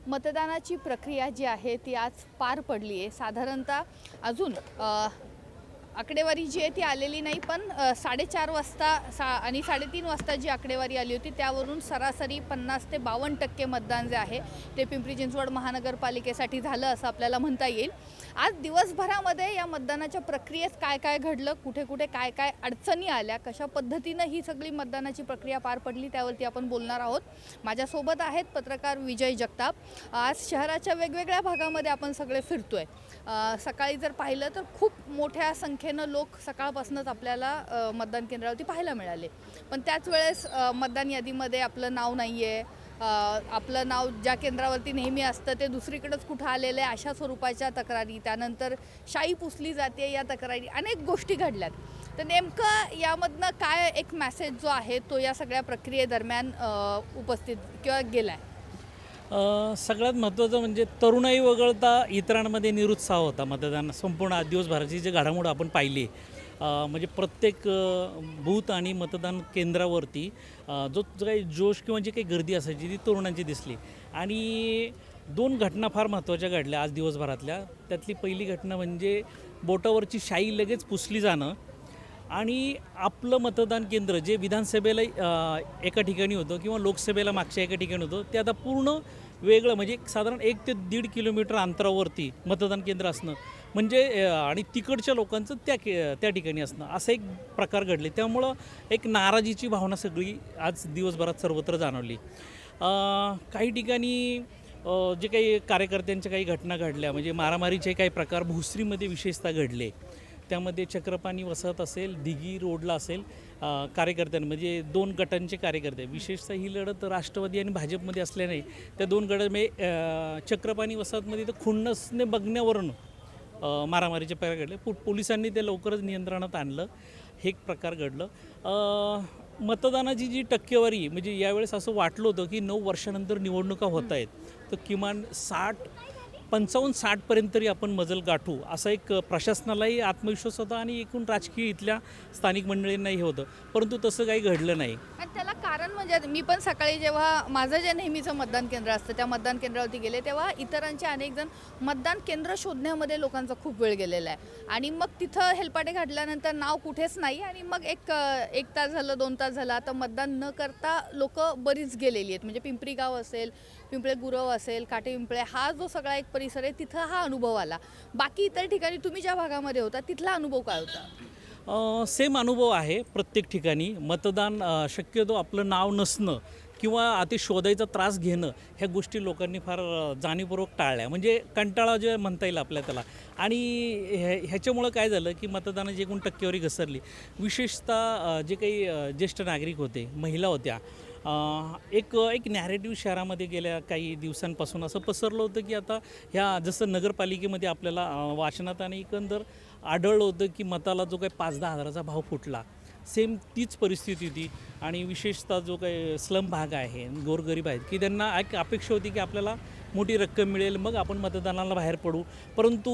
मतदानाची प्रक्रिया जी आहे ती आज पार पडली आहे। साधारणतः अजून आकडेवारी जी आहे ती आलेली नाही, पण 4:30 वाजता आणि 3:30 वाजता जी आकडेवारी आली होती त्यावरून सरासरी 50 ते 52% मतदान जे आहे ते पिंपरी चिंचवड महानगरपालिकेसाठी झालं असं आपल्याला म्हणता येईल। आज दिवसभरामध्ये या मतदानाच्या प्रक्रियेत काय काय घडलं, कुठे कुठे काय काय अडचणी आल्या, कशा पद्धतीनं ही सगळी मतदानाची प्रक्रिया पार पडली त्यावरती आपण बोलणार आहोत। माझ्यासोबत आहेत पत्रकार विजय जगताप। आज शहराच्या वेगवेगळ्या भागामध्ये आपण सगळे फिरतोय। सकाळी जर पाहिलं तर खूप मोठ्या संख्येनं लोक सकाळपासूनच आपल्याला मतदान केंद्रावरती पाहायला मिळाले, पण त्याच वेळेस मतदान यादीमध्ये आपलं नाव नाही आहे, आपलं नाव ज्या केंद्रावरती नेहमी असतं ते दुसरीकडेच कुठं आलेलं आहे अशा स्वरूपाच्या तक्रारी, त्यानंतर शाई पुसली जाते या तक्रारी, अनेक गोष्टी घडल्यात। तर नेमकं यामधनं काय एक मेसेज जो आहे तो या सगळ्या प्रक्रियेदरम्यान उपस्थित किंवा गेला आहे? सगळ्यात महत्त्वाचं म्हणजे तरुणाई वगळता इतरांमध्ये निरुत्साह होता मतदान संपूर्ण दिवसभराची जी घडामोड आपण पाहिली। म्हणजे प्रत्येक बूथ आणि मतदान केंद्रावरती जो काही जोश किंवा जी काही गर्दी असायची ती तरुणांची दिसली। आणि 2 घटना फार महत्त्वाच्या घडल्या आज दिवसभरातल्या। त्यातली पहिली घटना म्हणजे बोटावरची शाई लगेच पुसली जाणं आणि आपलं मतदान केंद्र जे विधानसभेला एका ठिकाणी होतं किंवा लोकसभेला मागच्या एका ठिकाणी होतं ते आता पूर्ण वेगळं, म्हणजे साधारण 1 ते 1.5 किलोमीटर अंतरावरती मतदान केंद्र असणं म्हणजे आणि तिकडच्या लोकांचं त्या ठिकाणी असणं असं एक प्रकार घडले। त्यामुळं एक नाराजीची भावना सगळी आज दिवसभरात सर्वत्र जाणवली। काही ठिकाणी जे काही कार्यकर्त्यांच्या काही घटना घडल्या, म्हणजे मारामारीचे काही प्रकार भोसरीमध्ये विशेषतः घडले। त्यामध्ये चक्रपाणी वसाहत असेल, दिघी रोडला असेल, कार्यकर्त्यांमध्ये 2 गटांचे कार्यकर्ते, विशेषतः ही लढत राष्ट्रवादी आणि भाजपमध्ये असल्याने त्या 2 गटांमध्ये चक्रपाणी वसाहतमध्ये तर खुन्नसने बघण्यावरून मारामारीचे प्रकार घडले। पोलिसांनी ते लवकरच नियंत्रणात आणलं, हे एक प्रकार घडलं। मतदानाची जी टक्केवारी म्हणजे यावेळेस असं वाटलं होतं की 9 वर्षानंतर निवडणुका होत आहेत तर किमान 55-60पर्यंत तरी आपण मजल गाठू असा एक प्रशासनालाही आत्मविश्वास होता आणि एकूण राजकीय इथल्या स्थानिक मंडळींनाही हे होतं, परंतु तसं काही घडलं नाही। आणि त्याला कारण म्हणजे मी पण सकाळी जेव्हा माझं जे नेहमीचं मतदान केंद्र असतं त्या मतदान केंद्रावरती गेले तेव्हा इतरांचे अनेक जण मतदान केंद्र शोधण्यामध्ये लोकांचा खूप वेळ गेलेला आहे आणि मग तिथं हेलपाटे घातल्यानंतर नाव कुठेच नाही आणि मग एक तास झालं, 2 तास झालं, आता मतदान न करता लोक बरीच गेलेली आहेत। म्हणजे पिंपरी गाव असेल, पिंपळे गुरव असेल, काटे पिंपळे हा जो सगळा एक परिसर आहे तिथं हा अनुभव आला। बाकी इतर ठिकाणी तुम्ही ज्या भागामध्ये होता तिथला अनुभव काय होता? सेम अनुभव आहे प्रत्येक ठिकाणी। मतदान शक्यतो आपलं नाव नसणं किंवा ते शोधायचा त्रास घेणं ह्या गोष्टी लोकांनी फार जाणीवपूर्वक टाळल्या, म्हणजे कंटाळा जे म्हणता येईल आपल्या त्याला। आणि ह्याच्यामुळं काय झालं की मतदानाची एकूण टक्केवारी घसरली। विशेषतः जे काही ज्येष्ठ नागरिक होते, महिला होत्या, एक नॅरेटिव्ह शहरामध्ये गेल्या काही दिवसांपासून असं पसरलं होतं की आता ह्या जसं नगरपालिकेमध्ये आपल्याला वाचनात आणि एकंदर आढळलं होतं की मताला जो काही 5-10 हजाराचा भाव फुटला, सेम तीच परिस्थिती होती। आणि विशेषतः जो काही स्लम भाग आहे, गोरगरीब आहेत, की त्यांना एक अपेक्षा होती की आपल्याला मोठी रक्कम मिळेल मग आपण मतदानाला बाहेर पडू। परंतु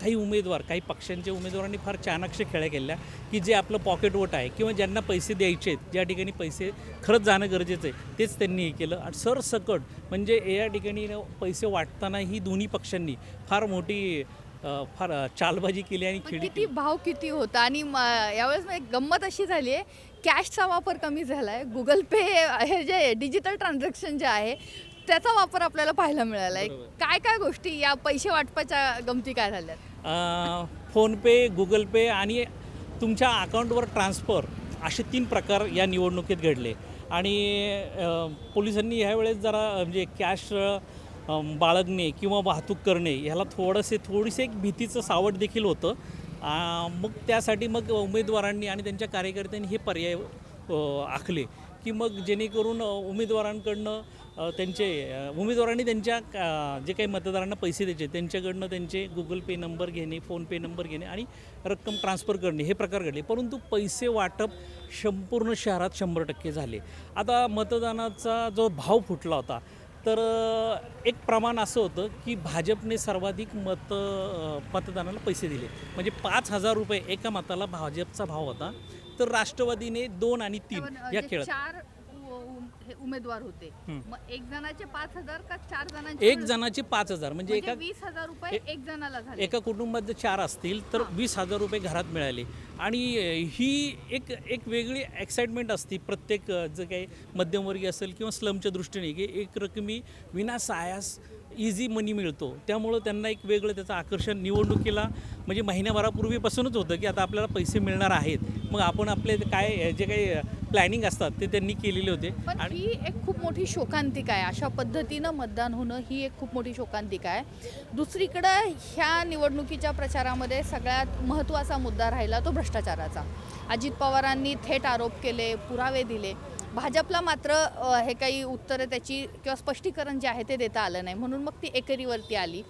काही उमेदवार, काही पक्षांच्या उमेदवारांनी फार चाणाक्ष खेळ्या केल्या की जे आपलं पॉकेट वोट आहे किंवा ज्यांना पैसे द्यायचे आहेत, ज्या ठिकाणी पैसे खरंच जाणं गरजेचं आहे तेच त्यांनी हे केलं। आणि सरसकट म्हणजे या ठिकाणी पैसे वाटताना ही दोन्ही पक्षांनी फार मोठी फार चालबाजी केली आणि किती भाव किती होता? आणि यावेळेस एक गंमत अशी झाली आहे, कॅशचा वापर कमी झाला आहे, गुगल पे हे जे डिजिटल ट्रान्झॅक्शन जे आहे त्याचा वापर आपल्याला पाहायला मिळाला आहे। काय काय गोष्टी या पैसे वाटपाच्या गमती काय झाल्यात? फोनपे, गुगल पे आणि तुमच्या अकाउंटवर ट्रान्सफर असे 3 प्रकार या निवडणुकीत घडले। आणि पोलिसांनी ह्यावेळेस जरा म्हणजे कॅश बाळगणे किंवा वाहतूक करणे ह्याला थोडीशी एक भीतीचं सावट देखील होतं। मग त्यासाठी मग उमेदवारांनी आणि त्यांच्या कार्यकर्त्यांनी हे पर्याय आखले की मग जेणेकरून उमेदवारांनी त्यांच्या जे काही मतदारांना पैसे द्यायचे त्यांच्याकडनं त्यांचे गुगल पे नंबर घेणे, फोनपे नंबर घेणे आणि रक्कम ट्रान्सफर करणे हे प्रकार घडले। परंतु पैसे वाटप संपूर्ण शहरात 100% झाले। आता मतदानाचा जो भाव फुटला होता तर एक प्रमाण असं होतं की भाजपने सर्वाधिक मतदानाला पैसे दिले, म्हणजे 5,000 रुपये एका मताला भाजपचा भाव होता, तर राष्ट्रवादीने 2 आणि 3 या खेळात उमेदवार होते, मग एक जणाचे 5,000 का 4 जणांचे एक जणाचे 5,000 म्हणजे म्हणजे एका 20,000 रुपये एक जणाला झाले. एका कुटुंबात जर 4 असतील तर 20,000 रुपये घरात मिळाले. आणि ही एक वेगळी एक्साइटमेंट असते प्रत्येक जे काही मध्यमवर्गीय असेल किंवा स्लमच्या दृष्टीने, की एक रकमी विनासायास इझी मनी मिळतो. त्यामुळं त्यांना एक वेगळं त्याचं आकर्षण निवडणुकीला म्हणजे महिन्याभरापूर्वीपासूनच होतं, की आता आपल्याला पैसे मिळणार आहेत. मग आपण आपले काय जे काही प्लॅनिंग असतात ते त्यांनी केलेले होते. पण ही एक खूप मोठी शोकांतिका आहे. अशा पद्धतीनं मतदान होणं ही एक खूप मोठी शोकांतिका आहे. दुसरीकडं ह्या निवडणुकीच्या प्रचारामध्ये सगळ्यात महत्त्वाचा मुद्दा राहिला तो भ्रष्टाचाराचा. अजित पवारांनी थेट आरोप केले, पुरावे दिले. भाजपला मात्र हे काही उत्तरं त्याची किंवा स्पष्टीकरण जे आहे ते देता आलं नाही, म्हणून मग ती एकेरीवरती आली.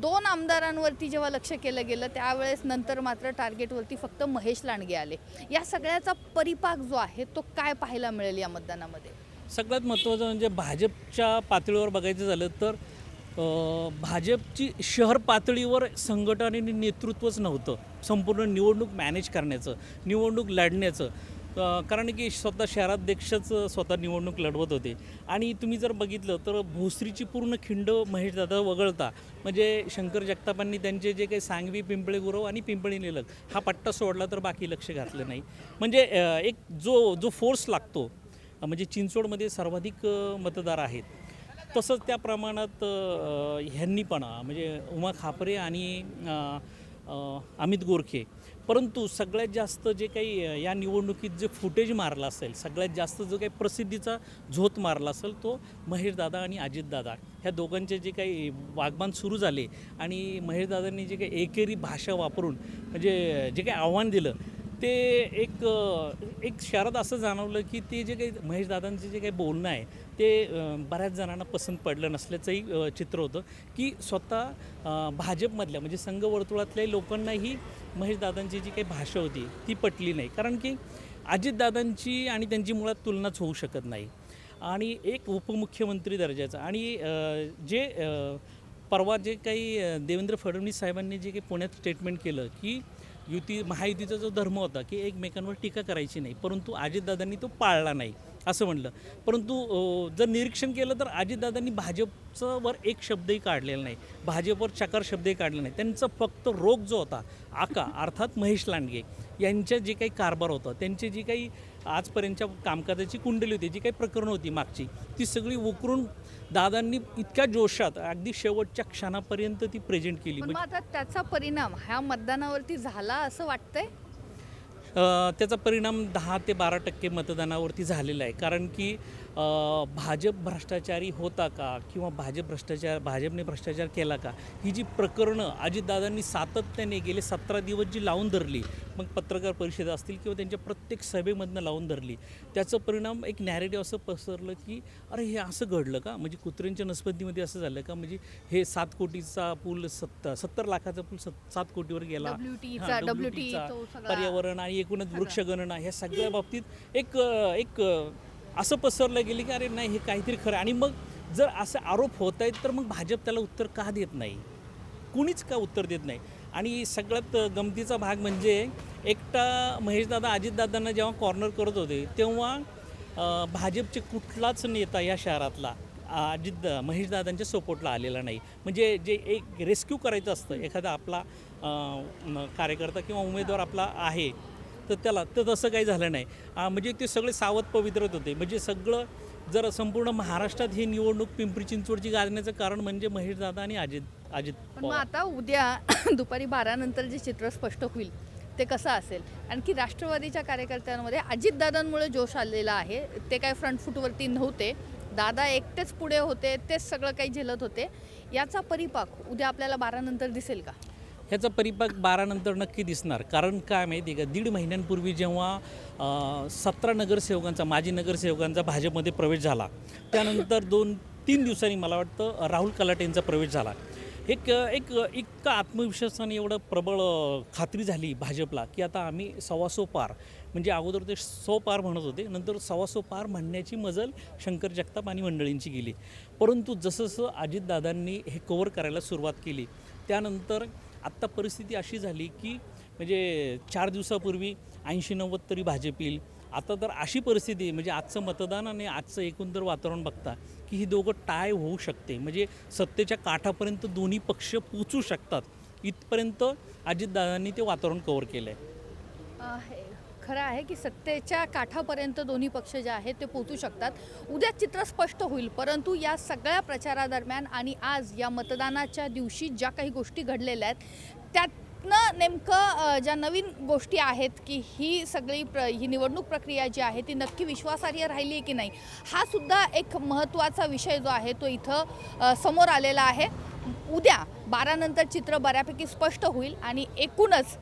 2 आमदारांवरती जेव्हा लक्ष केलं गेलं त्यावेळेस नंतर मात्र टार्गेटवरती फक्त महेश लांडगे आले. या सगळ्याचा परिपाक जो आहे तो काय पाहायला मिळेल या मतदानामध्ये? सगळ्यात महत्त्वाचं म्हणजे भाजपच्या पातळीवर बघायचं झालं तर भाजपची शहर पातळीवर संघटनेने नेतृत्वच नव्हतं संपूर्ण निवडणूक मॅनेज करण्याचं, निवडणूक लढण्याचं. कारण की स्वतः शहराध्यक्षच स्वतः निवडणूक लढवत होते. आणि तुम्ही जर बघितलं तर भोसरीची पूर्ण खिंड महेशदादा वगळता म्हणजे शंकर जगतापांनी त्यांचे जे काही सांगवी, पिंपळे गुरव आणि पिंपळी निलक हा पट्टा सोडला तर बाकी लक्ष घातलं नाही. म्हणजे एक जो फोर्स लागतो म्हणजे चिंचवडमध्ये सर्वाधिक मतदार आहेत, तसंच त्या प्रमाणात ह्यांनी पण म्हणजे उमा खापरे आणि अमित गोरखे. परंतु सगळ्यात जास्त जे काही या निवडणुकीत जे फुटेज मारला असेल, सगळ्यात जास्त जो काही प्रसिद्धीचा झोत मारला असेल तो महेशदादा आणि अजितदादा ह्या दोघांचे जे काही वाग्बान सुरू झाले. आणि महेशदादांनी जे काही एकेरी भाषा वापरून म्हणजे जे काही आव्हान दिलं ते एक शहरात असं जाणवलं की ते जे काही महेशदादांचे जे काही बोलणं आहे ते बऱ्याच जणांना पसंत पडलं नसल्याचंही चित्र होतं. की स्वतः भाजपमधल्या म्हणजे संघ वर्तुळातल्या लोकांनाही महेशदादांची जी काही भाषा होती ती पटली नाही. कारण की अजितदादांची आणि त्यांची मुळात तुलनाच होऊ शकत नाही. आणि एक उपमुख्यमंत्री दर्जाचा आणि जे परवा जे काही देवेंद्र फडणवीस साहेबांनी जे काही पुण्यात स्टेटमेंट केलं की महायुतीचा जो धर्म होता की एकमेकांवर टीका करायची नाही, परंतु अजितदादांनी तो पाळला नाही असं म्हणलं. परंतु जर निरीक्षण केलं तर अजितदादांनी भाजपचं वर एक शब्दही काढलेला नाही, भाजपवर चकार शब्दही काढले नाही. त्यांचं फक्त रोग जो होता आका अर्थात महेश लांडगे यांच्या जे काही कारभार होतं, त्यांची जी काही आजपर्यंतच्या कामकाजाची कुंडली होती, जी काही प्रकरणं होती मागची, ती सगळी उकरून दादांनी इतक्या जोशात अगदी शेवटच्या क्षणापर्यंत ती प्रेझेंट केली. पण मग आता त्याचा परिणाम ह्या मतदानावरती झाला असं वाटतंय? त्याचा परिणाम 10 ते 12% मतदानावरती झालेला आहे. कारण की भाजप भ्रष्टाचारी होता का किंवा भाजपने भ्रष्टाचार केला का, ही जी प्रकरणं अजितदादांनी सातत्याने गेले 17 दिवस जी लावून धरली, मग पत्रकार परिषदा असतील किंवा त्यांच्या प्रत्येक सभेमधनं लावून धरली, त्याचं परिणाम एक नॅरेटिव्ह असं पसरलं की अरे हे असं घडलं का, म्हणजे कुत्र्यांच्या नसबंदीमध्ये असं झालं का, म्हणजे हे 7 कोटीचा पूल 70 लाखाचा पूल 7 कोटीवर गेला. WTE तो सगळा पर्यावरण आणि एकूणच वृक्षगणना ह्या सगळ्या बाबतीत एक असं पसरलं गेलं की अरे नाही हे काहीतरी खरं. आणि मग जर असे आरोप होत आहेत तर मग भाजप त्याला उत्तर का देत नाही, कुणीच का उत्तर देत नाही. आणि सगळ्यात गमतीचा भाग म्हणजे एकटा महेशदादा अजितदादांना जेव्हा कॉर्नर करत होते तेव्हा भाजपचे कुठलाच नेता या शहरातला महेशदादांच्या सपोर्टला आलेला नाही. म्हणजे जे एक रेस्क्यू करायचं असतं एखादा आपला कार्यकर्ता किंवा उमेदवार आपला आहे तर त्याला तर तसं काही झालं नाही. म्हणजे ते सगळे सावध पवित्रत होते. म्हणजे सगळं जर संपूर्ण महाराष्ट्रात ही निवडणूक पिंपरी चिंचवडची गाजण्याचं कारण म्हणजे महेशदादा आणि अजित पण मग आता उद्या दुपारी 12 नंतर जे चित्र स्पष्ट होईल ते कसं असेल? आणखी राष्ट्रवादीच्या कार्यकर्त्यांमध्ये अजितदादांमुळे जोश आलेला आहे. ते काय फ्रंट फूटवरती नव्हते, दादा एकटेच पुढे होते, तेच सगळं काही झेलत होते. याचा परिपाक उद्या आपल्याला 12 नंतर दिसेल का? ह्याचा परिपाक 12 नंतर नक्की दिसणार. कारण काय माहिती आहे का, 1.5 महिन्यांपूर्वी जेव्हा 17 नगरसेवकांचा माजी नगरसेवकांचा भाजपमध्ये प्रवेश झाला, त्यानंतर 2-3 दिवसांनी मला वाटतं राहुल कलाटेंचा प्रवेश झाला. एक इतका आत्मविश्वासाने एवढं प्रबळ खात्री झाली भाजपला की आता आम्ही 125 पार, म्हणजे अगोदर ते 100 पार म्हणत होते, नंतर 125 पार म्हणण्याची मजल शंकर जगताप आणि मंडळींची गेली. परंतु जसं अजितदादांनी हे कव्हर करायला सुरुवात केली त्यानंतर आत्ता परिस्थिती अशी झाली की म्हणजे 4 दिवसापूर्वी 80-90 तरी भाजप येईल, आता तर अशी परिस्थिती आहे, म्हणजे आजचं मतदान आणि आजचं एकंदर वातावरण बघता की ही दोघं टाय होऊ शकते, म्हणजे सत्तेच्या काठापर्यंत दोन्ही पक्ष पोचू शकतात, इथपर्यंत अजितदादांनी ते वातावरण कव्हर केलं आहे. खरं आहे की सत्तेच्या काठापर्यंत दोन्ही पक्ष जे आहेत ते पोहोचू शकतात. उद्या चित्र स्पष्ट होईल, परंतु या सगळ्या प्रचारादरम्यान आणि आज या मतदानाच्या दिवशी ज्या काही गोष्टी घडलेल्या आहेत त्यातनं नेमकं ज्या नवीन गोष्टी आहेत की ही सगळी ही निवडणूक प्रक्रिया जी आहे ती नक्की विश्वासार्ह राहिली आहे की नाही, हा सुद्धा एक महत्त्वाचा विषय जो आहे तो इथं समोर आलेला आहे. उद्या 12 नंतर चित्र बऱ्यापैकी स्पष्ट होईल आणि एकूणच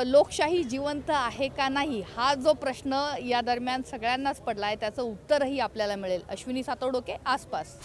लोकशाही जिवंत आहे का नाही हा जो प्रश्न या दरम्यान सगळ्यांनाच पडला आहे त्याचं उत्तरही आपल्याला मिळेल. अश्विनी सातवडोके, आसपास.